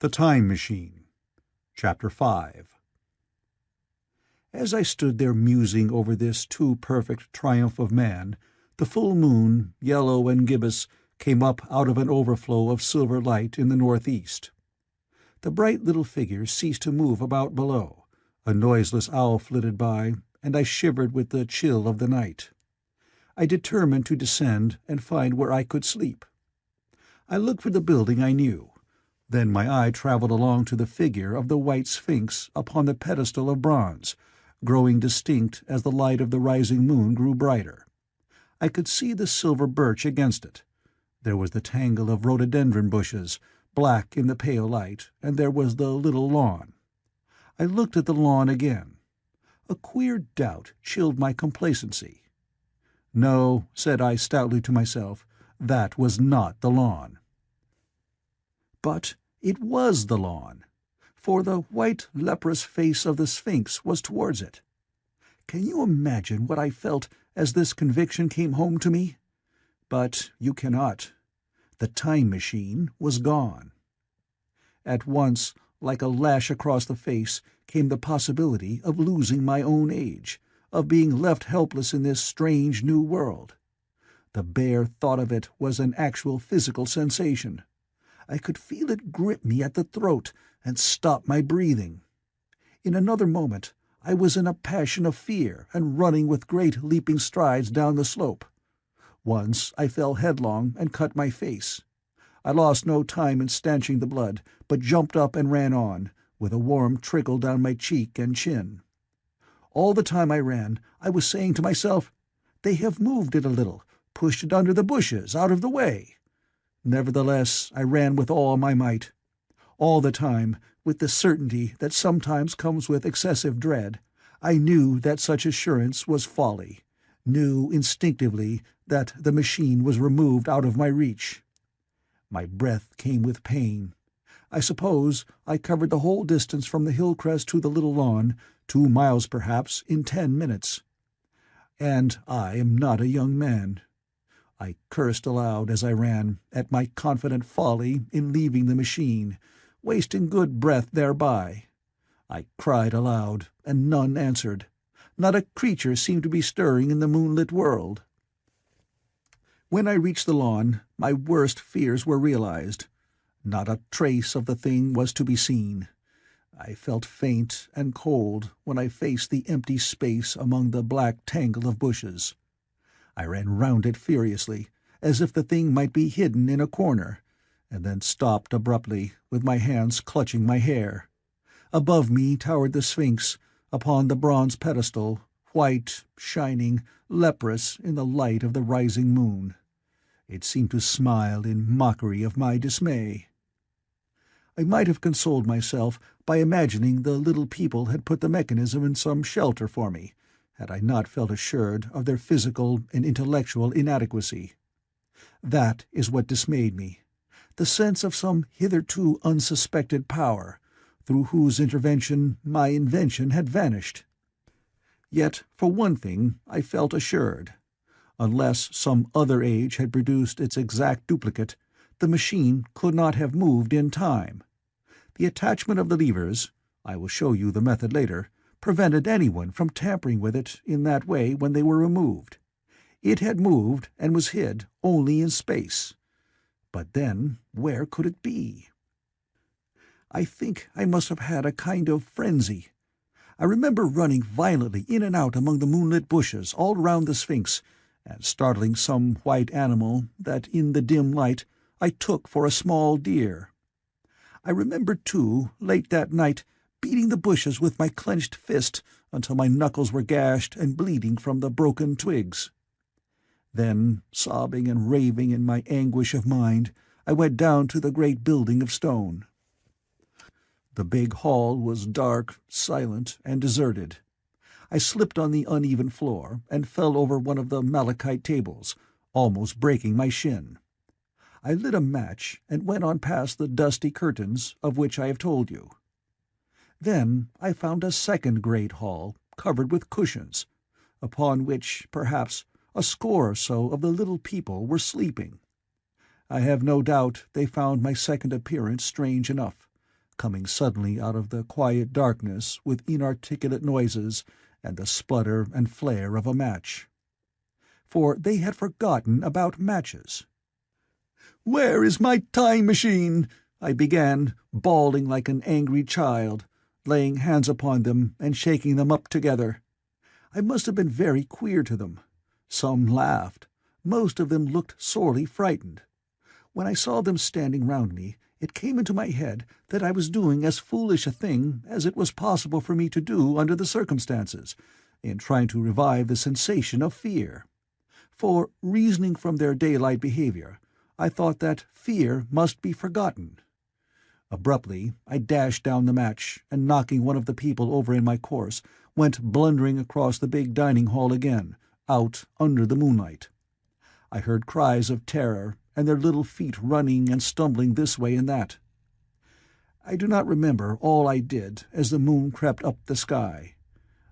The Time Machine. Chapter 5. As I stood there musing over this too perfect triumph of man, the full moon, yellow and gibbous, came up out of an overflow of silver light in the northeast. The bright little figures ceased to move about below, a noiseless owl flitted by, and I shivered with the chill of the night. I determined to descend and find where I could sleep. I looked for the building I knew. Then my eye traveled along to the figure of the white Sphinx upon the pedestal of bronze, growing distinct as the light of the rising moon grew brighter. I could see the silver birch against it. There was the tangle of rhododendron bushes, black in the pale light, and there was the little lawn. I looked at the lawn again. A queer doubt chilled my complacency. No, said I stoutly to myself, that was not the lawn. But it was the lawn, for the white leprous face of the Sphinx was towards it. Can you imagine what I felt as this conviction came home to me? But you cannot. The time machine was gone. At once, like a lash across the face, came the possibility of losing my own age, of being left helpless in this strange new world. The bare thought of it was an actual physical sensation. I could feel it grip me at the throat and stop my breathing. In another moment I was in a passion of fear and running with great leaping strides down the slope. Once I fell headlong and cut my face. I lost no time in stanching the blood, but jumped up and ran on, with a warm trickle down my cheek and chin. All the time I ran, I was saying to myself, "They have moved it a little, pushed it under the bushes, out of the way." Nevertheless, I ran with all my might. All the time, with the certainty that sometimes comes with excessive dread, I knew that such assurance was folly, knew instinctively that the machine was removed out of my reach. My breath came with pain. I suppose I covered the whole distance from the hill crest to the little lawn, 2 miles perhaps, in 10 minutes. And I am not a young man. I cursed aloud as I ran, at my confident folly in leaving the machine, wasting good breath thereby. I cried aloud, and none answered. Not a creature seemed to be stirring in the moonlit world. When I reached the lawn, my worst fears were realized. Not a trace of the thing was to be seen. I felt faint and cold when I faced the empty space among the black tangle of bushes. I ran round it furiously, as if the thing might be hidden in a corner, and then stopped abruptly, with my hands clutching my hair. Above me towered the Sphinx, upon the bronze pedestal, white, shining, leprous in the light of the rising moon. It seemed to smile in mockery of my dismay. I might have consoled myself by imagining the little people had put the mechanism in some shelter for me, had I not felt assured of their physical and intellectual inadequacy. That is what dismayed me, the sense of some hitherto unsuspected power, through whose intervention my invention had vanished. Yet, for one thing, I felt assured. Unless some other age had produced its exact duplicate, the machine could not have moved in time. The attachment of the levers, I will show you the method later, prevented anyone from tampering with it in that way when they were removed. It had moved and was hid only in space. But then where could it be? I think I must have had a kind of frenzy. I remember running violently in and out among the moonlit bushes all round the Sphinx, and startling some white animal that in the dim light I took for a small deer. I remember, too, late that night, beating the bushes with my clenched fist until my knuckles were gashed and bleeding from the broken twigs. Then, sobbing and raving in my anguish of mind, I went down to the great building of stone. The big hall was dark, silent, and deserted. I slipped on the uneven floor and fell over one of the malachite tables, almost breaking my shin. I lit a match and went on past the dusty curtains of which I have told you. Then I found a second great hall, covered with cushions, upon which, perhaps, a score or so of the little people were sleeping. I have no doubt they found my second appearance strange enough, coming suddenly out of the quiet darkness with inarticulate noises and the splutter and flare of a match. For they had forgotten about matches. "Where is my time machine?" I began, bawling like an angry child, laying hands upon them and shaking them up together. I must have been very queer to them. Some laughed. Most of them looked sorely frightened. When I saw them standing round me, it came into my head that I was doing as foolish a thing as it was possible for me to do under the circumstances, in trying to revive the sensation of fear. For, reasoning from their daylight behavior, I thought that fear must be forgotten. Abruptly, I dashed down the match, and knocking one of the people over in my course, went blundering across the big dining hall again, out under the moonlight. I heard cries of terror, and their little feet running and stumbling this way and that. I do not remember all I did as the moon crept up the sky.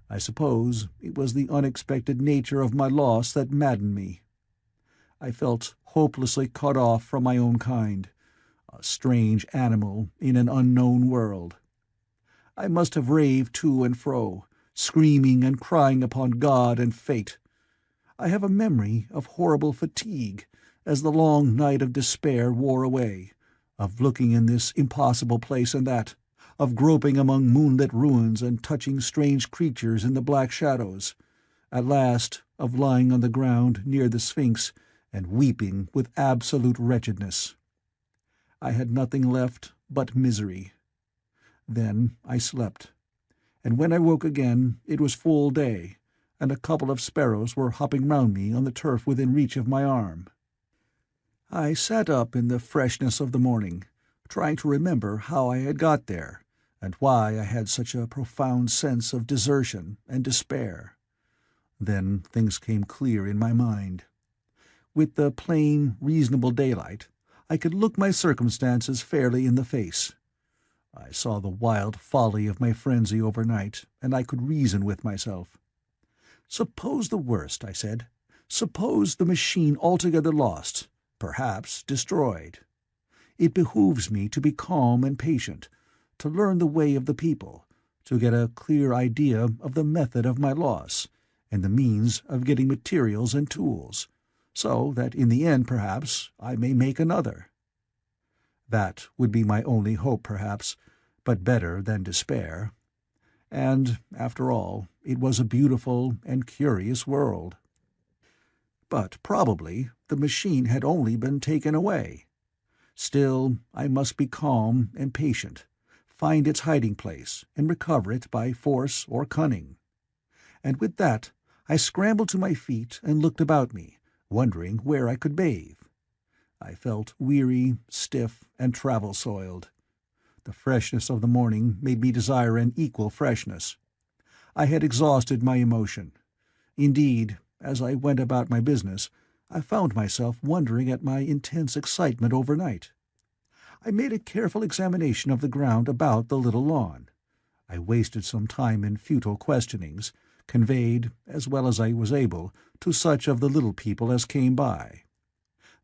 I suppose it was the unexpected nature of my loss that maddened me. I felt hopelessly cut off from my own kind, a strange animal in an unknown world. I must have raved to and fro, screaming and crying upon God and fate. I have a memory of horrible fatigue as the long night of despair wore away, of looking in this impossible place and that, of groping among moonlit ruins and touching strange creatures in the black shadows, at last of lying on the ground near the Sphinx and weeping with absolute wretchedness. I had nothing left but misery. Then I slept, and when I woke again it was full day, and a couple of sparrows were hopping round me on the turf within reach of my arm. I sat up in the freshness of the morning, trying to remember how I had got there, and why I had such a profound sense of desertion and despair. Then things came clear in my mind. With the plain, reasonable daylight, I could look my circumstances fairly in the face. I saw the wild folly of my frenzy overnight, and I could reason with myself. Suppose the worst, I said. Suppose the machine altogether lost, perhaps destroyed. It behooves me to be calm and patient, to learn the way of the people, to get a clear idea of the method of my loss, and the means of getting materials and tools, so that in the end, perhaps, I may make another. That would be my only hope, perhaps, but better than despair. And, after all, it was a beautiful and curious world. But probably the machine had only been taken away. Still, I must be calm and patient, find its hiding place, and recover it by force or cunning. And with that, I scrambled to my feet and looked about me, wondering where I could bathe. I felt weary, stiff, and travel-soiled. The freshness of the morning made me desire an equal freshness. I had exhausted my emotion. Indeed, as I went about my business, I found myself wondering at my intense excitement overnight. I made a careful examination of the ground about the little lawn. I wasted some time in futile questionings, conveyed, as well as I was able, to such of the little people as came by.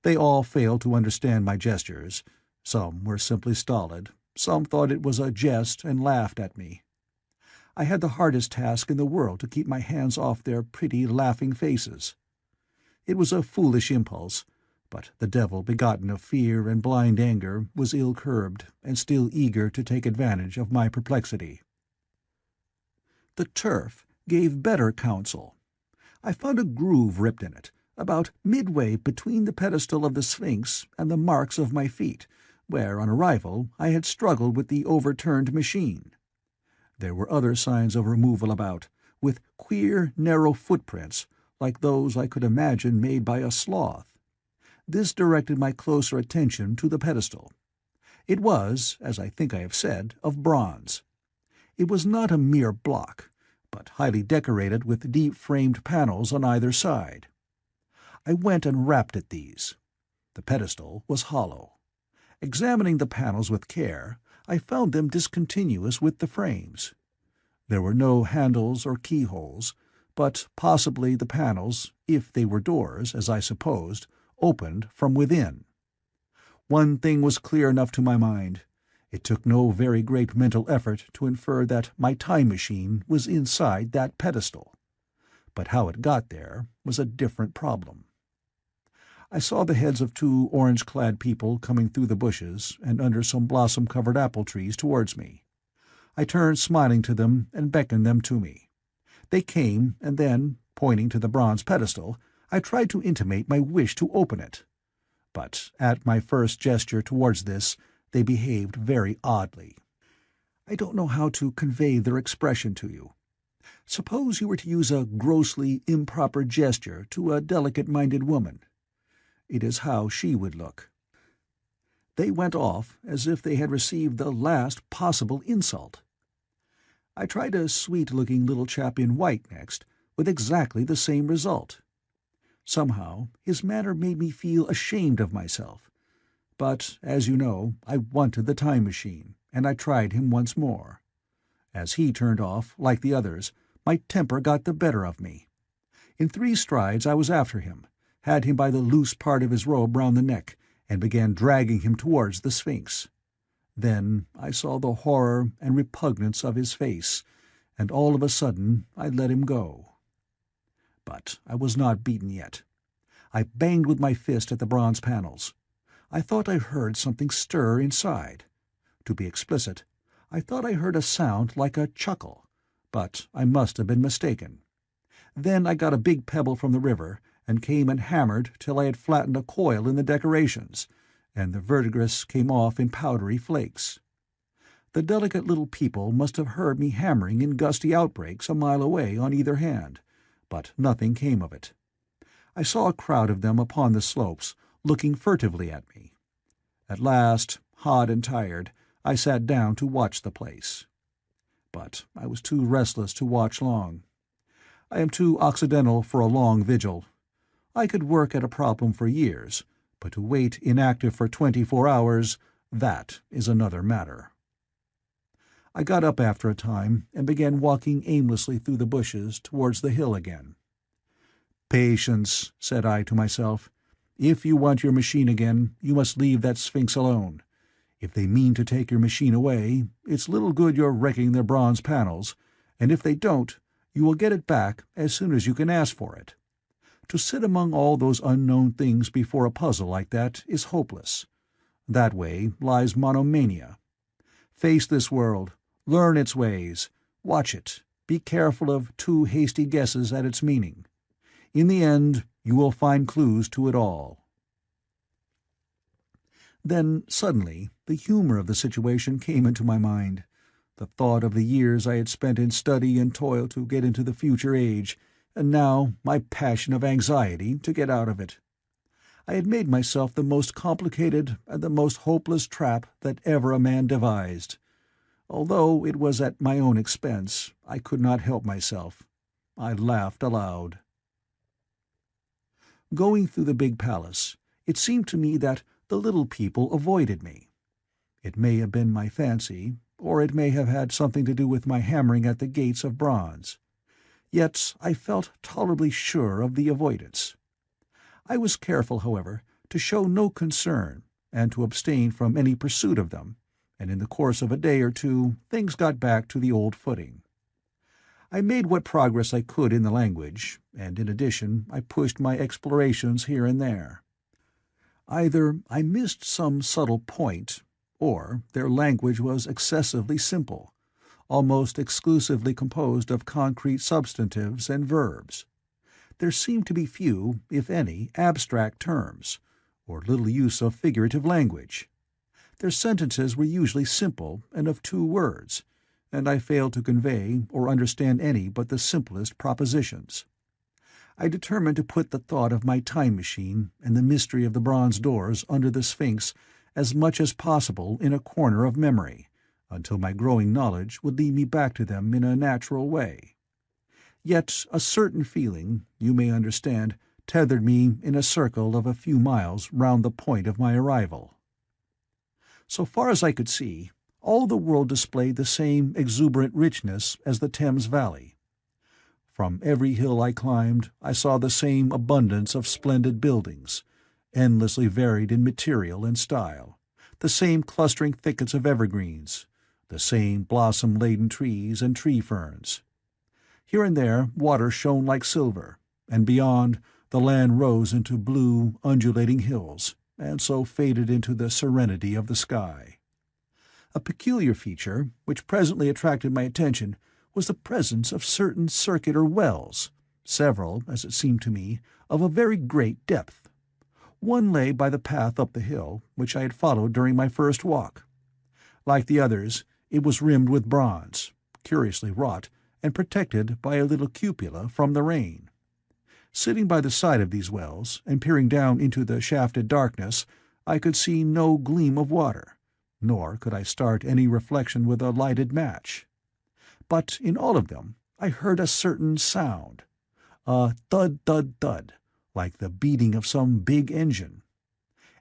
They all failed to understand my gestures. Some were simply stolid. Some thought it was a jest and laughed at me. I had the hardest task in the world to keep my hands off their pretty, laughing faces. It was a foolish impulse, but the devil begotten of fear and blind anger was ill-curbed and still eager to take advantage of my perplexity. The turf gave better counsel. I found a groove ripped in it, about midway between the pedestal of the Sphinx and the marks of my feet, where, on arrival, I had struggled with the overturned machine. There were other signs of removal about, with queer, narrow footprints, like those I could imagine made by a sloth. This directed my closer attention to the pedestal. It was, as I think I have said, of bronze. It was not a mere block, but highly decorated with deep-framed panels on either side. I went and rapped at these. The pedestal was hollow. Examining the panels with care, I found them discontinuous with the frames. There were no handles or keyholes, but possibly the panels, if they were doors, as I supposed, opened from within. One thing was clear enough to my mind. It took no very great mental effort to infer that my time machine was inside that pedestal. But how it got there was a different problem. I saw the heads of two orange-clad people coming through the bushes and under some blossom-covered apple trees towards me. I turned smiling to them and beckoned them to me. They came, and then, pointing to the bronze pedestal, I tried to intimate my wish to open it. But at my first gesture towards this, they behaved very oddly. I don't know how to convey their expression to you. Suppose you were to use a grossly improper gesture to a delicate-minded woman. It is how she would look. They went off as if they had received the last possible insult. I tried a sweet-looking little chap in white next, with exactly the same result. Somehow his manner made me feel ashamed of myself. But, as you know, I wanted the time machine, and I tried him once more. As he turned off, like the others, my temper got the better of me. In 3 strides I was after him, had him by the loose part of his robe round the neck, and began dragging him towards the Sphinx. Then I saw the horror and repugnance of his face, and all of a sudden I let him go. But I was not beaten yet. I banged with my fist at the bronze panels. I thought I heard something stir inside. To be explicit, I thought I heard a sound like a chuckle, but I must have been mistaken. Then I got a big pebble from the river, and came and hammered till I had flattened a coil in the decorations, and the verdigris came off in powdery flakes. The delicate little people must have heard me hammering in gusty outbreaks a mile away on either hand, but nothing came of it. I saw a crowd of them upon the slopes, looking furtively at me. At last, hot and tired, I sat down to watch the place. But I was too restless to watch long. I am too occidental for a long vigil. I could work at a problem for years, but to wait inactive for 24 hours, that is another matter. I got up after a time and began walking aimlessly through the bushes towards the hill again. "Patience," said I to myself. "If you want your machine again, you must leave that Sphinx alone. If they mean to take your machine away, it's little good your wrecking their bronze panels, and if they don't, you will get it back as soon as you can ask for it. To sit among all those unknown things before a puzzle like that is hopeless. That way lies monomania. Face this world, learn its ways, watch it, be careful of too hasty guesses at its meaning. In the end, you will find clues to it all." Then, suddenly, the humor of the situation came into my mind. The thought of the years I had spent in study and toil to get into the future age, and now my passion of anxiety to get out of it. I had made myself the most complicated and the most hopeless trap that ever a man devised. Although it was at my own expense, I could not help myself. I laughed aloud. Going through the big palace, it seemed to me that the little people avoided me. It may have been my fancy, or it may have had something to do with my hammering at the gates of bronze. Yet I felt tolerably sure of the avoidance. I was careful, however, to show no concern, and to abstain from any pursuit of them, and in the course of a day or two things got back to the old footing. I made what progress I could in the language, and in addition I pushed my explorations here and there. Either I missed some subtle point, or their language was excessively simple, almost exclusively composed of concrete substantives and verbs. There seemed to be few, if any, abstract terms, or little use of figurative language. Their sentences were usually simple and of 2 words, and I failed to convey or understand any but the simplest propositions. I determined to put the thought of my time machine and the mystery of the bronze doors under the Sphinx as much as possible in a corner of memory, until my growing knowledge would lead me back to them in a natural way. Yet a certain feeling, you may understand, tethered me in a circle of a few miles round the point of my arrival. So far as I could see, all the world displayed the same exuberant richness as the Thames Valley. From every hill I climbed, I saw the same abundance of splendid buildings, endlessly varied in material and style, the same clustering thickets of evergreens, the same blossom-laden trees and tree ferns. Here and there water shone like silver, and beyond, the land rose into blue, undulating hills, and so faded into the serenity of the sky. A peculiar feature, which presently attracted my attention, was the presence of certain circular wells, several, as it seemed to me, of a very great depth. One lay by the path up the hill, which I had followed during my first walk. Like the others, it was rimmed with bronze, curiously wrought, and protected by a little cupola from the rain. Sitting by the side of these wells, and peering down into the shafted darkness, I could see no gleam of water, nor could I start any reflection with a lighted match. But in all of them I heard a certain sound, a thud-thud-thud, like the beating of some big engine.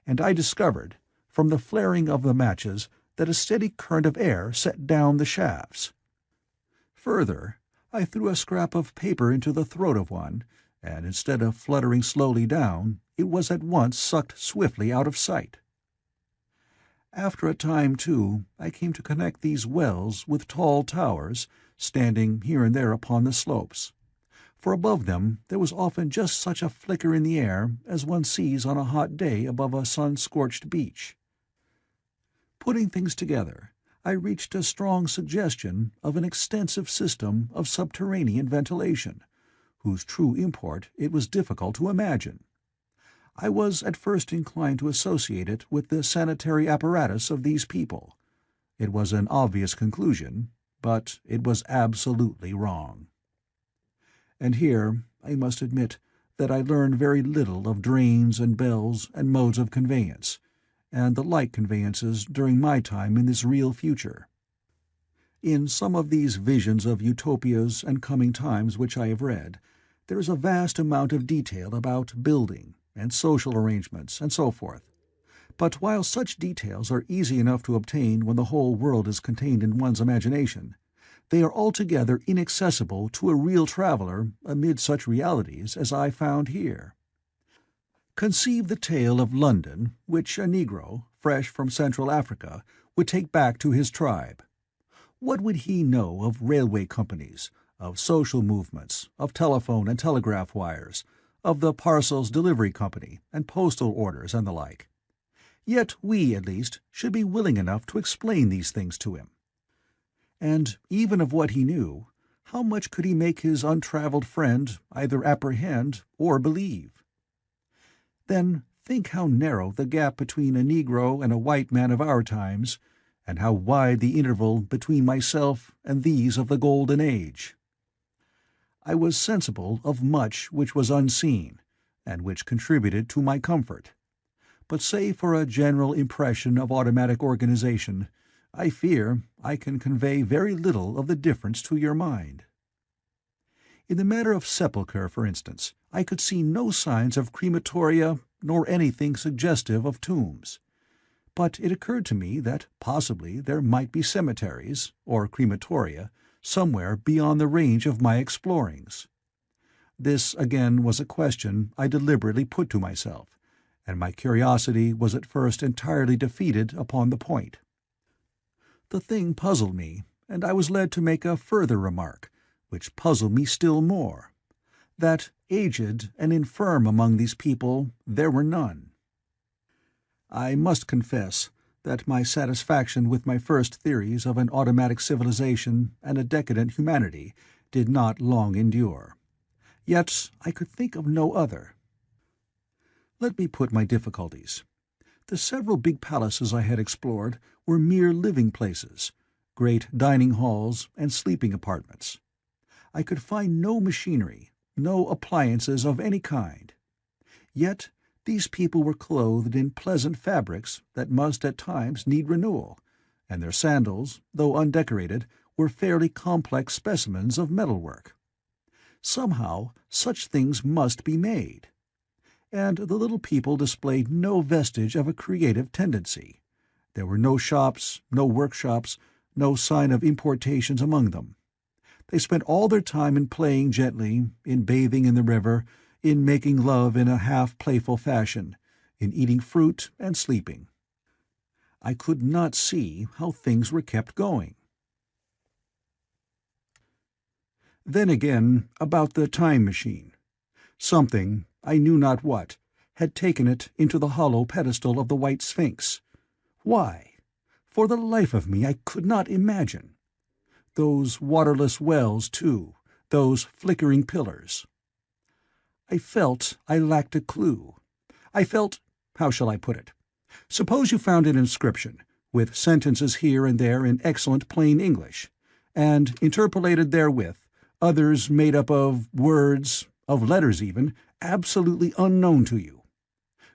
And I discovered, from the flaring of the matches, that a steady current of air set down the shafts. Further, I threw a scrap of paper into the throat of one, and instead of fluttering slowly down, it was at once sucked swiftly out of sight. After a time, too, I came to connect these wells with tall towers, standing here and there upon the slopes, for above them there was often just such a flicker in the air as one sees on a hot day above a sun-scorched beach. Putting things together, I reached a strong suggestion of an extensive system of subterranean ventilation, whose true import it was difficult to imagine. I was at first inclined to associate it with the sanitary apparatus of these people. It was an obvious conclusion, but it was absolutely wrong. And here I must admit that I learned very little of drains and bells and modes of conveyance, and the like conveyances during my time in this real future. In some of these visions of utopias and coming times which I have read, there is a vast amount of detail about building, and social arrangements, and so forth. But while such details are easy enough to obtain when the whole world is contained in one's imagination, they are altogether inaccessible to a real traveller amid such realities as I found here. Conceive the tale of London which a Negro, fresh from Central Africa, would take back to his tribe. What would he know of railway companies, of social movements, of telephone and telegraph wires, of the parcels delivery company, and postal orders, and the like? Yet we, at least, should be willing enough to explain these things to him. And even of what he knew, how much could he make his untravelled friend either apprehend or believe? Then think how narrow the gap between a Negro and a white man of our times, and how wide the interval between myself and these of the Golden Age. I was sensible of much which was unseen, and which contributed to my comfort. But save for a general impression of automatic organization, I fear I can convey very little of the difference to your mind. In the matter of sepulture, for instance, I could see no signs of crematoria nor anything suggestive of tombs. But it occurred to me that possibly there might be cemeteries, or crematoria, somewhere beyond the range of my explorings. This again was a question I deliberately put to myself, and my curiosity was at first entirely defeated upon the point. The thing puzzled me, and I was led to make a further remark, which puzzled me still more, that aged and infirm among these people there were none. I must confess that my satisfaction with my first theories of an automatic civilization and a decadent humanity did not long endure. Yet I could think of no other. Let me put my difficulties. The several big palaces I had explored were mere living places, great dining halls and sleeping apartments. I could find no machinery, no appliances of any kind. Yet these people were clothed in pleasant fabrics that must at times need renewal, and their sandals, though undecorated, were fairly complex specimens of metalwork. Somehow such things must be made. And the little people displayed no vestige of a creative tendency. There were no shops, no workshops, no sign of importations among them. They spent all their time in playing gently, in bathing in the river, in making love in a half-playful fashion, in eating fruit and sleeping. I could not see how things were kept going. Then again, about the time machine. Something, I knew not what, had taken it into the hollow pedestal of the White Sphinx. Why? For the life of me I could not imagine. Those waterless wells, too, those flickering pillars. I felt I lacked a clue. I felt— how shall I put it? Suppose you found an inscription, with sentences here and there in excellent plain English, and interpolated therewith others made up of words, of letters even, absolutely unknown to you.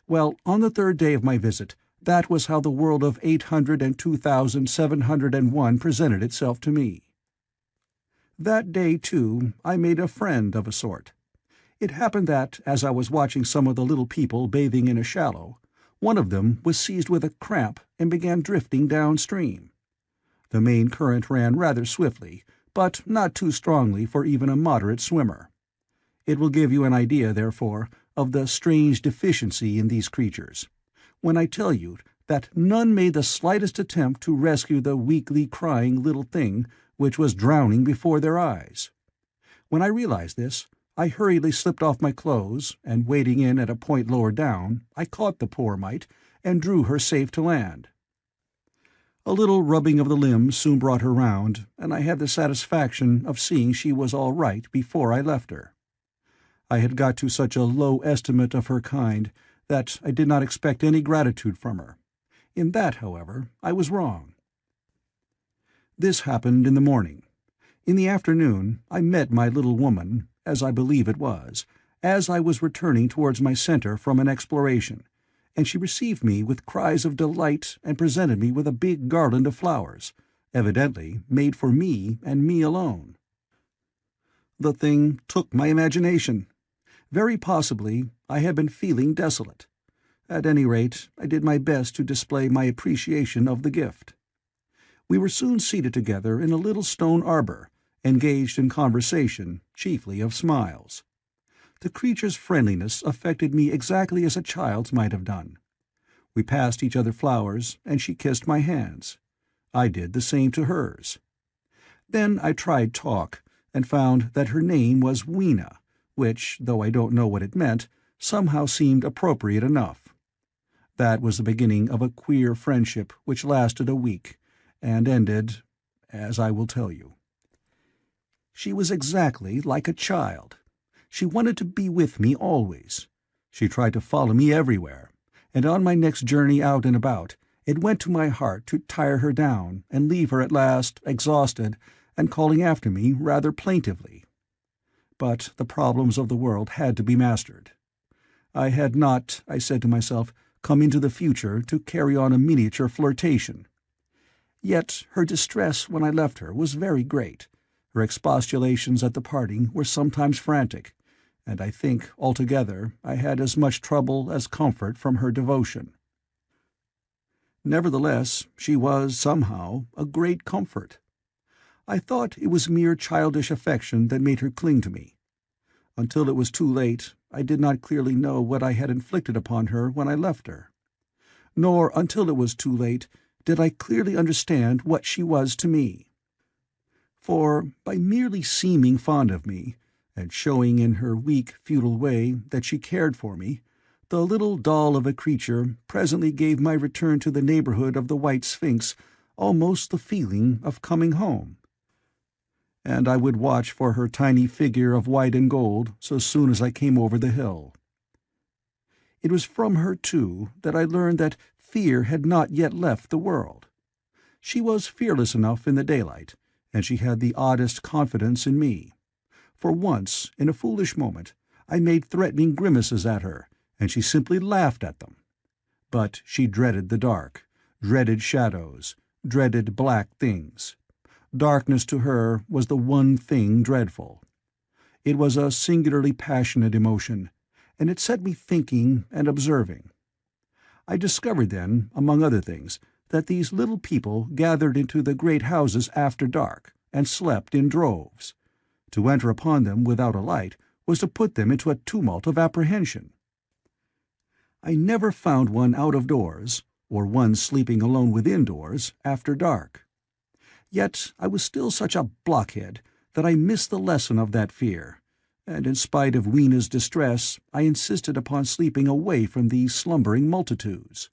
Well, on the third day of my visit, that was how the world of 802,701 presented itself to me. That day, too, I made a friend of a sort. It happened that, as I was watching some of the little people bathing in a shallow, one of them was seized with a cramp and began drifting downstream. The main current ran rather swiftly, but not too strongly for even a moderate swimmer. It will give you an idea, therefore, of the strange deficiency in these creatures, when I tell you that none made the slightest attempt to rescue the weakly crying little thing which was drowning before their eyes. When I realized this, I hurriedly slipped off my clothes, and wading in at a point lower down, I caught the poor mite and drew her safe to land. A little rubbing of the limbs soon brought her round, and I had the satisfaction of seeing she was all right before I left her. I had got to such a low estimate of her kind that I did not expect any gratitude from her. In that, however, I was wrong. This happened in the morning. In the afternoon I met my little woman, as I believe it was, as I was returning towards my center from an exploration, and she received me with cries of delight and presented me with a big garland of flowers, evidently made for me and me alone. The thing took my imagination. Very possibly I had been feeling desolate. At any rate, I did my best to display my appreciation of the gift. We were soon seated together in a little stone arbor, engaged in conversation, chiefly of smiles. The creature's friendliness affected me exactly as a child's might have done. We passed each other flowers, and she kissed my hands. I did the same to hers. Then I tried talk, and found that her name was Weena, which, though I don't know what it meant, somehow seemed appropriate enough. That was the beginning of a queer friendship which lasted a week, and ended as I will tell you. She was exactly like a child. She wanted to be with me always. She tried to follow me everywhere, and on my next journey out and about, it went to my heart to tire her down and leave her at last, exhausted, and calling after me rather plaintively. But the problems of the world had to be mastered. I had not, I said to myself, come into the future to carry on a miniature flirtation. Yet her distress when I left her was very great. Her expostulations at the parting were sometimes frantic, and I think, altogether, I had as much trouble as comfort from her devotion. Nevertheless, she was, somehow, a great comfort. I thought it was mere childish affection that made her cling to me. Until it was too late, I did not clearly know what I had inflicted upon her when I left her. Nor, until it was too late, did I clearly understand what she was to me. For, by merely seeming fond of me, and showing in her weak, futile way that she cared for me, the little doll of a creature presently gave my return to the neighborhood of the White Sphinx almost the feeling of coming home. And I would watch for her tiny figure of white and gold so soon as I came over the hill. It was from her, too, that I learned that fear had not yet left the world. She was fearless enough in the daylight, and she had the oddest confidence in me. For once, in a foolish moment, I made threatening grimaces at her, and she simply laughed at them. But she dreaded the dark, dreaded shadows, dreaded black things. Darkness to her was the one thing dreadful. It was a singularly passionate emotion, and it set me thinking and observing. I discovered then, among other things, that these little people gathered into the great houses after dark, and slept in droves. To enter upon them without a light was to put them into a tumult of apprehension. I never found one out of doors, or one sleeping alone within doors after dark. Yet I was still such a blockhead that I missed the lesson of that fear, and in spite of Weena's distress I insisted upon sleeping away from these slumbering multitudes.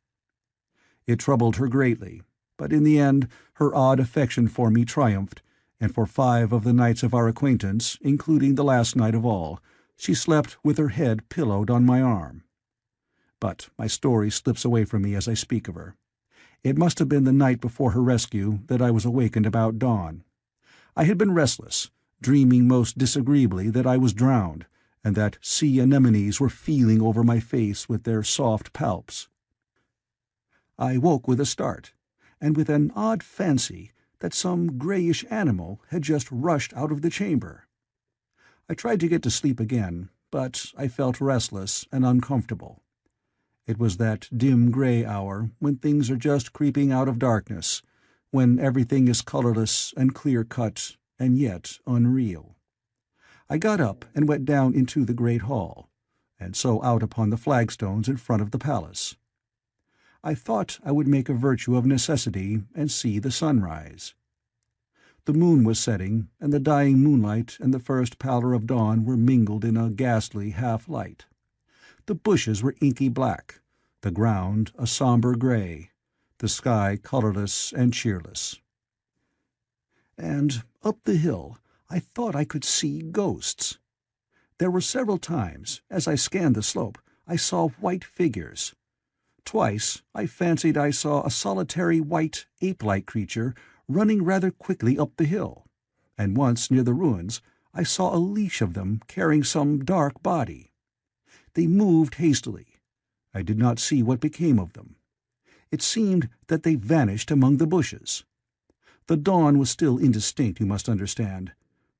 It troubled her greatly, but in the end her odd affection for me triumphed, and for 5 of the nights of our acquaintance, including the last night of all, she slept with her head pillowed on my arm. But my story slips away from me as I speak of her. It must have been the night before her rescue that I was awakened about dawn. I had been restless, dreaming most disagreeably that I was drowned, and that sea anemones were feeling over my face with their soft palps. I woke with a start, and with an odd fancy that some greyish animal had just rushed out of the chamber. I tried to get to sleep again, but I felt restless and uncomfortable. It was that dim grey hour when things are just creeping out of darkness, when everything is colourless and clear-cut and yet unreal. I got up and went down into the great hall, and so out upon the flagstones in front of the palace. I thought I would make a virtue of necessity and see the sunrise. The moon was setting, and the dying moonlight and the first pallor of dawn were mingled in a ghastly half-light. The bushes were inky black, the ground a sombre grey, the sky colourless and cheerless. And up the hill I thought I could see ghosts. There were several times, as I scanned the slope, I saw white figures. Twice I fancied I saw a solitary white, ape-like creature running rather quickly up the hill, and once near the ruins I saw a leash of them carrying some dark body. They moved hastily. I did not see what became of them. It seemed that they vanished among the bushes. The dawn was still indistinct, you must understand.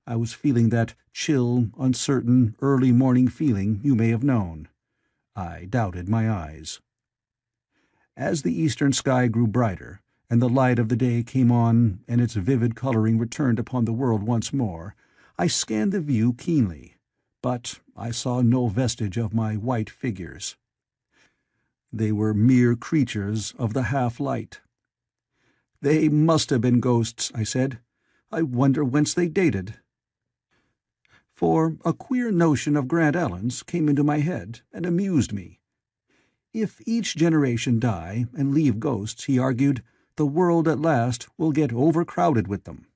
I was feeling that chill, uncertain, early morning feeling you may have known. I doubted my eyes. As the eastern sky grew brighter, and the light of the day came on and its vivid colouring returned upon the world once more, I scanned the view keenly, but I saw no vestige of my white figures. They were mere creatures of the half-light. "They must have been ghosts," I said. "I wonder whence they dated." For a queer notion of Grant Allen's came into my head and amused me. If each generation die and leave ghosts, he argued, the world at last will get overcrowded with them.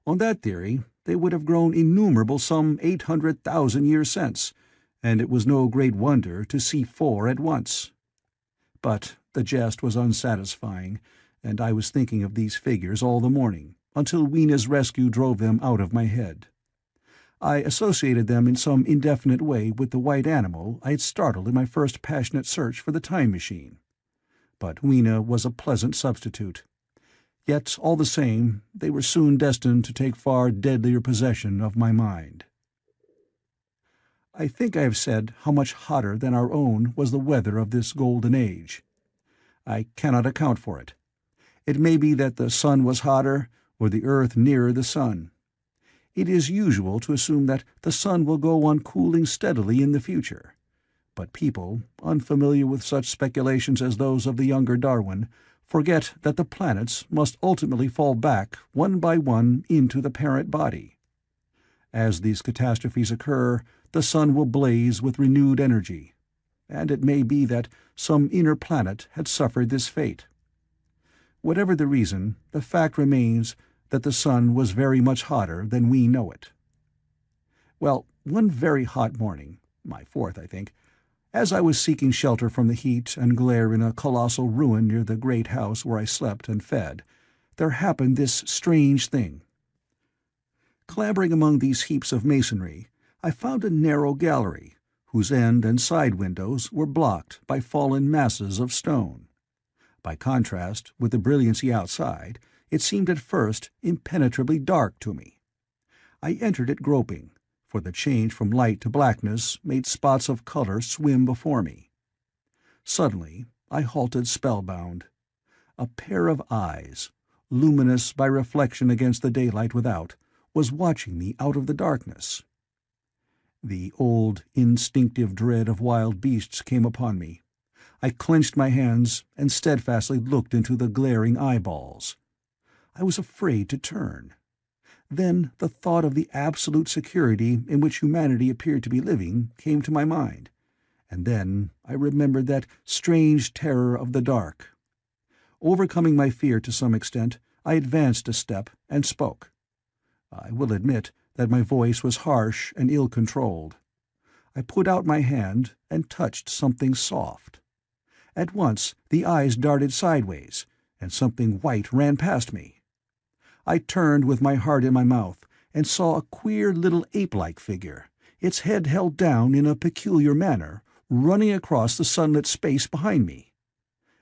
On that theory, they would have grown innumerable some 800,000 years since, and it was no great wonder to see 4 at once. But the jest was unsatisfying, and I was thinking of these figures all the morning, until Weena's rescue drove them out of my head. I associated them in some indefinite way with the white animal I had startled in my first passionate search for the time machine. But Weena was a pleasant substitute. Yet, all the same, they were soon destined to take far deadlier possession of my mind. I think I have said how much hotter than our own was the weather of this golden age. I cannot account for it. It may be that the sun was hotter, or the earth nearer the sun. It is usual to assume that the sun will go on cooling steadily in the future, but people, unfamiliar with such speculations as those of the younger Darwin, forget that the planets must ultimately fall back one by one into the parent body. As these catastrophes occur, the sun will blaze with renewed energy, and it may be that some inner planet had suffered this fate. Whatever the reason, the fact remains that the sun was very much hotter than we know it. Well, one very hot morning, my 4th, I think, as I was seeking shelter from the heat and glare in a colossal ruin near the great house where I slept and fed, there happened this strange thing. Clambering among these heaps of masonry, I found a narrow gallery, whose end and side windows were blocked by fallen masses of stone. By contrast with the brilliancy outside, it seemed at first impenetrably dark to me. I entered it groping, for the change from light to blackness made spots of colour swim before me. Suddenly I halted spellbound. A pair of eyes, luminous by reflection against the daylight without, was watching me out of the darkness. The old, instinctive dread of wild beasts came upon me. I clenched my hands and steadfastly looked into the glaring eyeballs. I was afraid to turn. Then the thought of the absolute security in which humanity appeared to be living came to my mind, and then I remembered that strange terror of the dark. Overcoming my fear to some extent, I advanced a step and spoke. I will admit that my voice was harsh and ill-controlled. I put out my hand and touched something soft. At once the eyes darted sideways, and something white ran past me. I turned with my heart in my mouth and saw a queer little ape-like figure, its head held down in a peculiar manner, running across the sunlit space behind me.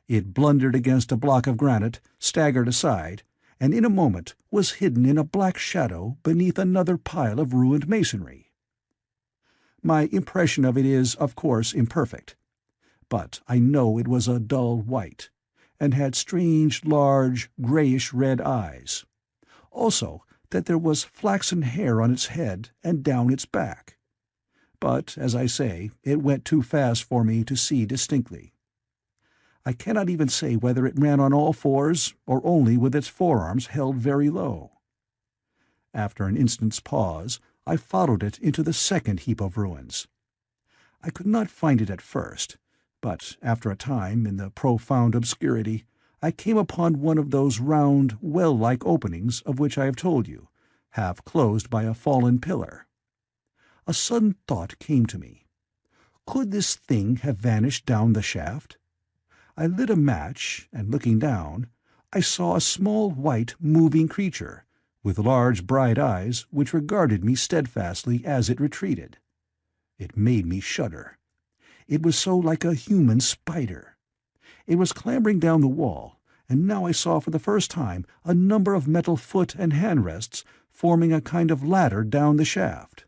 It blundered against a block of granite, staggered aside, and in a moment was hidden in a black shadow beneath another pile of ruined masonry. My impression of it is, of course, imperfect, but I know it was a dull white, and had strange, large, grayish-red eyes. Also, that there was flaxen hair on its head and down its back. But, as I say, it went too fast for me to see distinctly. I cannot even say whether it ran on all fours or only with its forearms held very low. After an instant's pause, I followed it into the second heap of ruins. I could not find it at first, but after a time, in the profound obscurity, I came upon one of those round, well-like openings of which I have told you, half closed by a fallen pillar. A sudden thought came to me. Could this thing have vanished down the shaft? I lit a match, and looking down, I saw a small white moving creature, with large bright eyes which regarded me steadfastly as it retreated. It made me shudder. It was so like a human spider. It was clambering down the wall, and now I saw for the first time a number of metal foot and hand rests forming a kind of ladder down the shaft.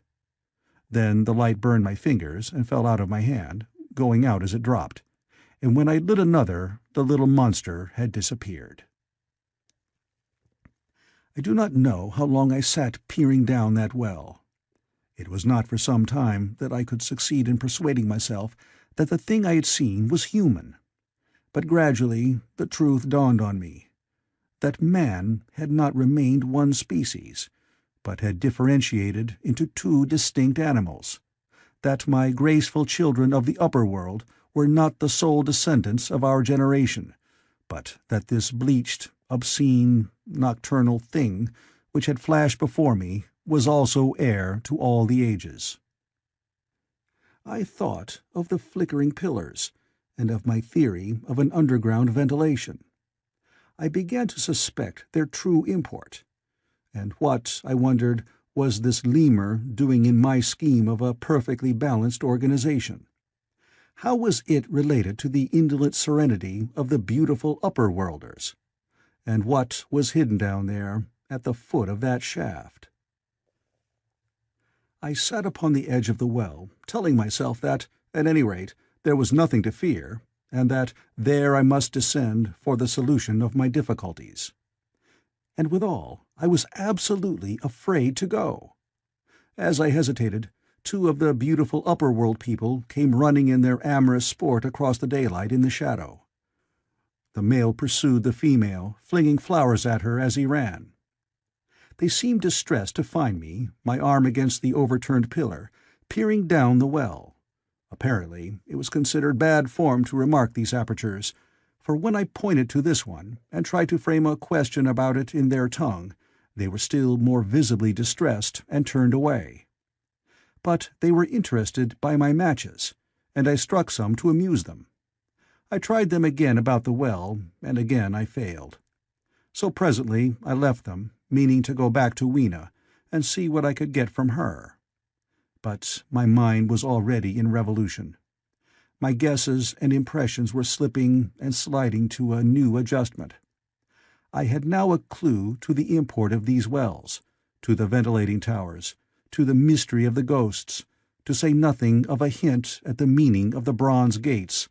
Then the light burned my fingers and fell out of my hand, going out as it dropped, and when I lit another, the little monster had disappeared. I do not know how long I sat peering down that well. It was not for some time that I could succeed in persuading myself that the thing I had seen was human. But gradually the truth dawned on me, that man had not remained one species, but had differentiated into two distinct animals, that my graceful children of the upper world were not the sole descendants of our generation, but that this bleached, obscene, nocturnal thing which had flashed before me was also heir to all the ages. I thought of the flickering pillars, and of my theory of an underground ventilation. I began to suspect their true import. And what, I wondered, was this lemur doing in my scheme of a perfectly balanced organization? How was it related to the indolent serenity of the beautiful upper-worlders? And what was hidden down there at the foot of that shaft? I sat upon the edge of the well, telling myself that, at any rate, there was nothing to fear, and that there I must descend for the solution of my difficulties. And withal, I was absolutely afraid to go. As I hesitated, two of the beautiful upper-world people came running in their amorous sport across the daylight in the shadow. The male pursued the female, flinging flowers at her as he ran. They seemed distressed to find me, my arm against the overturned pillar, peering down the well. Apparently, it was considered bad form to remark these apertures, for when I pointed to this one, and tried to frame a question about it in their tongue, they were still more visibly distressed and turned away. But they were interested by my matches, and I struck some to amuse them. I tried them again about the well, and again I failed. So presently I left them, meaning to go back to Weena, and see what I could get from her. But my mind was already in revolution. My guesses and impressions were slipping and sliding to a new adjustment. I had now a clue to the import of these wells, to the ventilating towers, to the mystery of the ghosts, to say nothing of a hint at the meaning of the bronze gates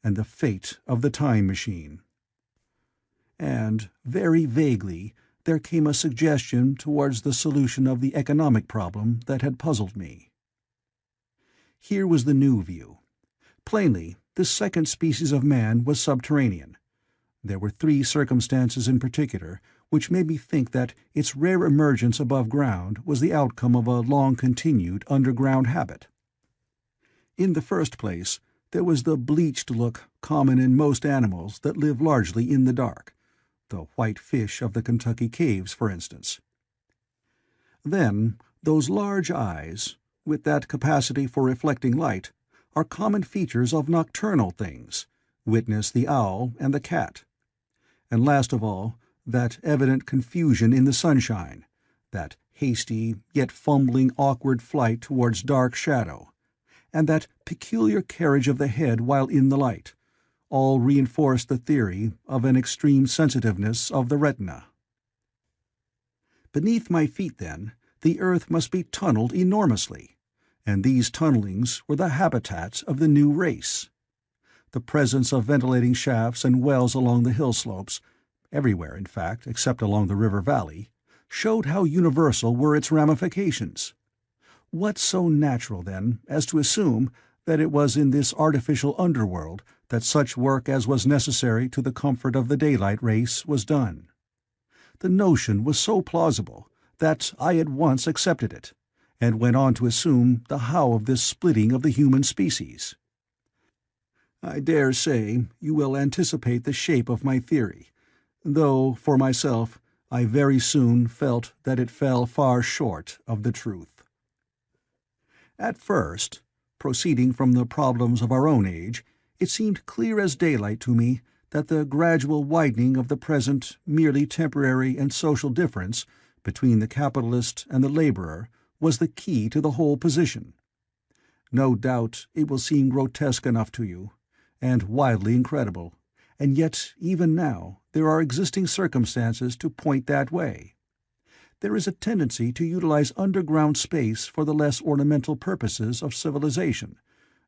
and the fate of the time machine. And, very vaguely, there came a suggestion towards the solution of the economic problem that had puzzled me. Here was the new view. Plainly, this second species of man was subterranean. There were three circumstances in particular which made me think that its rare emergence above ground was the outcome of a long-continued underground habit. In the first place, there was the bleached look common in most animals that live largely in the dark, the white fish of the Kentucky caves, for instance. Then, those large eyes, with that capacity for reflecting light, are common features of nocturnal things, witness the owl and the cat. And last of all, that evident confusion in the sunshine, that hasty yet fumbling awkward flight towards dark shadow, and that peculiar carriage of the head while in the light, all reinforced the theory of an extreme sensitiveness of the retina. Beneath my feet, then, the earth must be tunneled enormously, and these tunnelings were the habitats of the new race. The presence of ventilating shafts and wells along the hill slopes, everywhere in fact except along the river valley, showed how universal were its ramifications. What so natural, then, as to assume that it was in this artificial underworld that such work as was necessary to the comfort of the daylight race was done? The notion was so plausible that I at once accepted it, and went on to assume the how of this splitting of the human species. I dare say you will anticipate the shape of my theory, though, for myself, I very soon felt that it fell far short of the truth. At first, proceeding from the problems of our own age, it seemed clear as daylight to me that the gradual widening of the present merely temporary and social difference between the capitalist and the laborer was the key to the whole position. No doubt it will seem grotesque enough to you, and wildly incredible, and yet even now there are existing circumstances to point that way. There is a tendency to utilize underground space for the less ornamental purposes of civilization.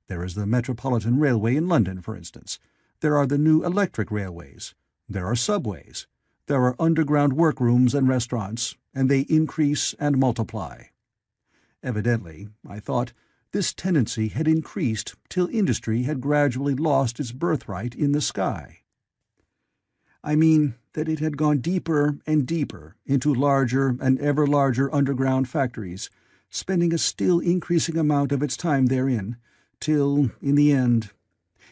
There is the Metropolitan Railway in London, for instance. There are the new electric railways. There are subways. There are underground workrooms and restaurants, and they increase and multiply. Evidently, I thought, this tendency had increased till industry had gradually lost its birthright in the sky. I mean that it had gone deeper and deeper into larger and ever larger underground factories, spending a still increasing amount of its time therein, till, in the end—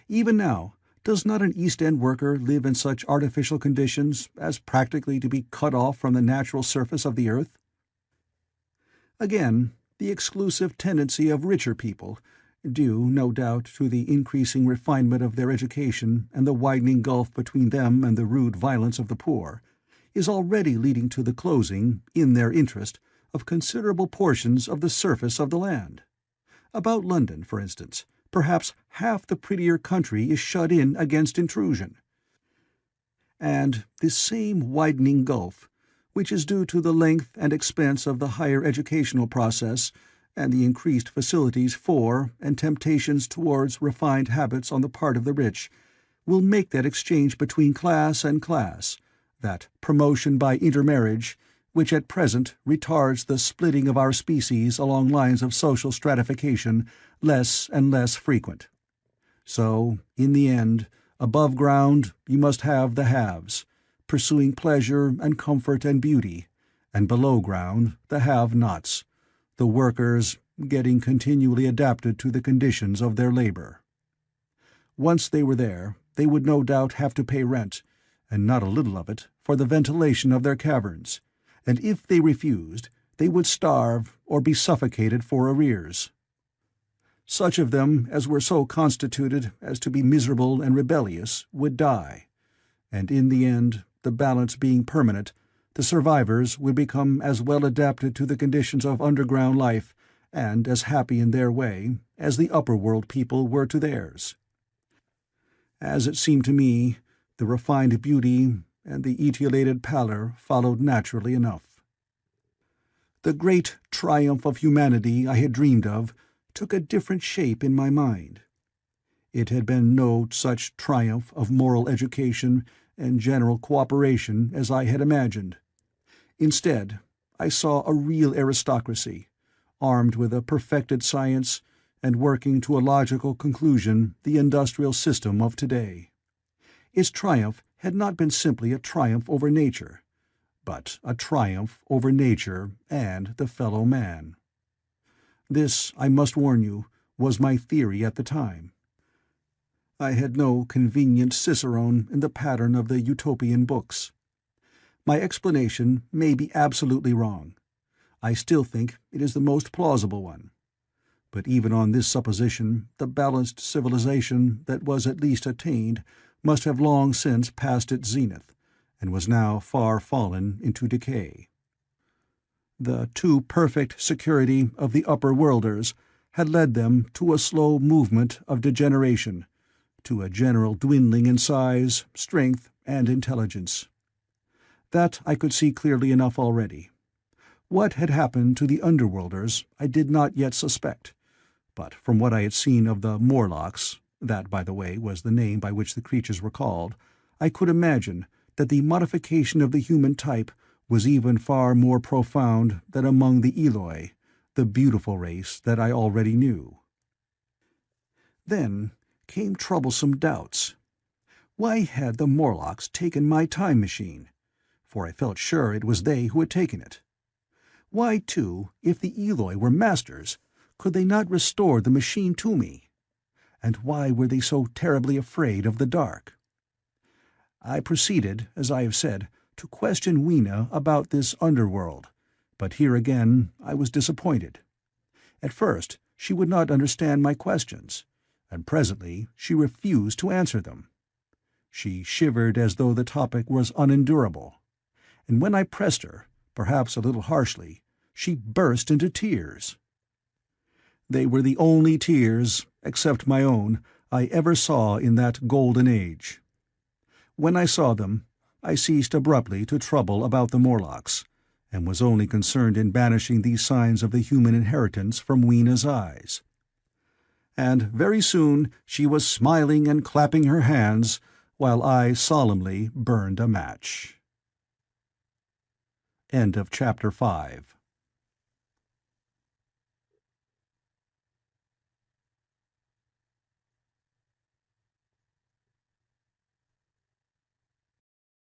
Even now, does not an East End worker live in such artificial conditions as practically to be cut off from the natural surface of the earth? Again, the exclusive tendency of richer people, due, no doubt, to the increasing refinement of their education and the widening gulf between them and the rude violence of the poor, is already leading to the closing, in their interest, of considerable portions of the surface of the land. About London, for instance, perhaps half the prettier country is shut in against intrusion. And this same widening gulf, which is due to the length and expense of the higher educational process, and the increased facilities for and temptations towards refined habits on the part of the rich, will make that exchange between class and class, that promotion by intermarriage, which at present retards the splitting of our species along lines of social stratification, less and less frequent. So, in the end, above ground you must have the haves, pursuing pleasure and comfort and beauty, and below ground the have-nots, the workers getting continually adapted to the conditions of their labor. Once they were there, they would no doubt have to pay rent, and not a little of it, for the ventilation of their caverns, and if they refused, they would starve or be suffocated for arrears. Such of them as were so constituted as to be miserable and rebellious would die, and in the end, the balance being permanent, the survivors would become as well adapted to the conditions of underground life, and as happy in their way, as the upper-world people were to theirs. As it seemed to me, the refined beauty and the etiolated pallor followed naturally enough. The great triumph of humanity I had dreamed of took a different shape in my mind. It had been no such triumph of moral education and general cooperation as I had imagined. Instead, I saw a real aristocracy, armed with a perfected science, and working to a logical conclusion the industrial system of today. Its triumph had not been simply a triumph over nature, but a triumph over nature and the fellow man. This, I must warn you, was my theory at the time. I had no convenient cicerone in the pattern of the utopian books. My explanation may be absolutely wrong. I still think it is the most plausible one. But even on this supposition, the balanced civilization that was at least attained must have long since passed its zenith, and was now far fallen into decay. The too perfect security of the upper-worlders had led them to a slow movement of degeneration, to a general dwindling in size, strength, and intelligence. That I could see clearly enough already. What had happened to the underworlders I did not yet suspect, but from what I had seen of the Morlocks, that, by the way, was the name by which the creatures were called, I could imagine that the modification of the human type was even far more profound than among the Eloi, the beautiful race that I already knew. Then came troublesome doubts. Why had the Morlocks taken my time machine? For I felt sure it was they who had taken it. Why, too, if the Eloi were masters, could they not restore the machine to me? And why were they so terribly afraid of the dark? I proceeded, as I have said, to question Weena about this underworld, but here again I was disappointed. At first she would not understand my questions, and presently she refused to answer them. She shivered as though the topic was unendurable, and when I pressed her, perhaps a little harshly, she burst into tears. They were the only tears, except my own, I ever saw in that golden age. When I saw them, I ceased abruptly to trouble about the Morlocks, and was only concerned in banishing these signs of the human inheritance from Weena's eyes. And very soon she was smiling and clapping her hands, while I solemnly burned a match. End of Chapter 5.